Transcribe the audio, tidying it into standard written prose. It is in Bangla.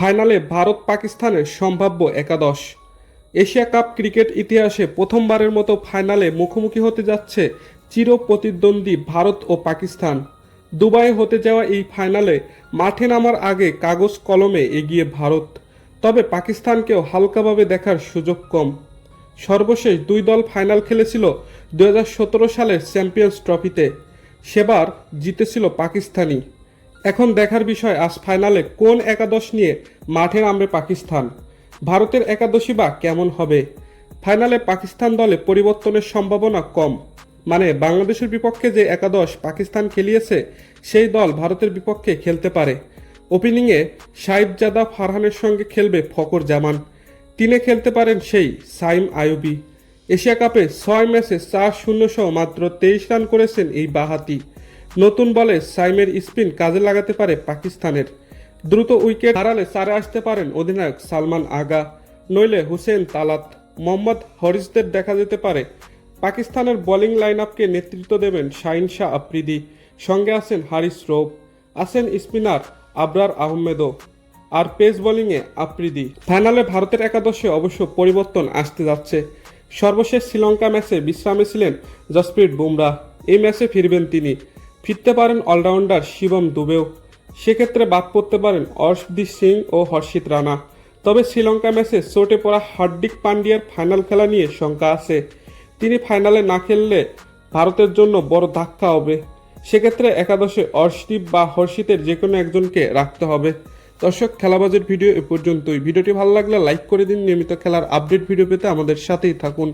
ফাইনালে ভারত পাকিস্তানের সম্ভাব্য একাদশ। এশিয়া কাপ ক্রিকেট ইতিহাসে প্রথমবারের মতো ফাইনালে মুখোমুখি হতে যাচ্ছে চির প্রতিদ্বন্দ্বী ভারত ও পাকিস্তান। দুবাইয়ে হতে যাওয়া এই ফাইনালে মাঠে নামার আগে কাগজ কলমে এগিয়ে ভারত, তবে পাকিস্তানকেও হালকাভাবে দেখার সুযোগ কম। সর্বশেষ দুই দল ফাইনাল খেলেছিল 2017 সালের চ্যাম্পিয়ন্স ট্রফিতে, সেবার জিতেছিল পাকিস্তানি। এখন দেখার বিষয় আজ ফাইনালে কোন একাদশ নিয়ে মাঠে নামবে পাকিস্তান। ভারতের একাদশই বা কেমন হবে? ফাইনালে পাকিস্তান দলে পরিবর্তনের সম্ভাবনা কম, মানে বাংলাদেশের বিপক্ষে যে একাদশ পাকিস্তান খেলিয়েছে সেই দল ভারতের বিপক্ষে খেলতে পারে। ওপেনিংয়ে সাইফজাদা ফারহানের সঙ্গে খেলবে ফকর জামান, তিনে খেলতে পারেন সেই সাইম আইয়ুবী। এশিয়া কাপে 6 ম্যাচে 4-0 সহ মাত্র 23 রান করেছেন এই বাঁহাতি। নতুন বলে সাইমের স্পিন কাজে লাগাতে পারে পাকিস্তানের। দ্রুত উইকেট হারালে চারে আসতে পারেন অধিনায়ক সালমান আগা, নইলে হুসেন তালাত, মোহাম্মদ হরিসদের দেখা যেতে পারে। পাকিস্তানের বোলিং লাইন আপকে নেতৃত্ব দেবেন শাহিন শাহ আফ্রিদি, সঙ্গে আছেন হারিস রৌফ, আছেন স্পিনার আবরার আহমেদও, আর পেস বোলিংয়ে আফ্রিদি। ফাইনালে ভারতের একাদশে অবশ্য পরিবর্তন আসতে যাচ্ছে। সর্বশেষ শ্রীলঙ্কা ম্যাচে বিশ্রামে ছিলেন জসপ্রীত বুমরাহ, এই ম্যাচে ফিরবেন তিনি। ফিরতে পারেন অলরাউন্ডার শিবম দুবেও, সেক্ষেত্রে বাদ পড়তে পারেন অর্শদীপ সিং ও হর্ষিত রানা। তবে শ্রীলঙ্কা ম্যাচে চোটে পড়া হার্দিক পান্ডিয়ার ফাইনাল খেলা নিয়ে শঙ্কা আছে। তিনি ফাইনালে না খেললে ভারতের জন্য বড় ধাক্কা হবে। সেক্ষেত্রে একাদশে অর্শদীপ বা হর্ষিতের যে কোনো একজনকে রাখতে হবে। দর্শক, খেলাবাজের ভিডিও এ পর্যন্তই। ভিডিওটি ভালো লাগলে লাইক করে দিন। নিয়মিত খেলার আপডেট ভিডিও পেতে আমাদের সাথেই থাকুন।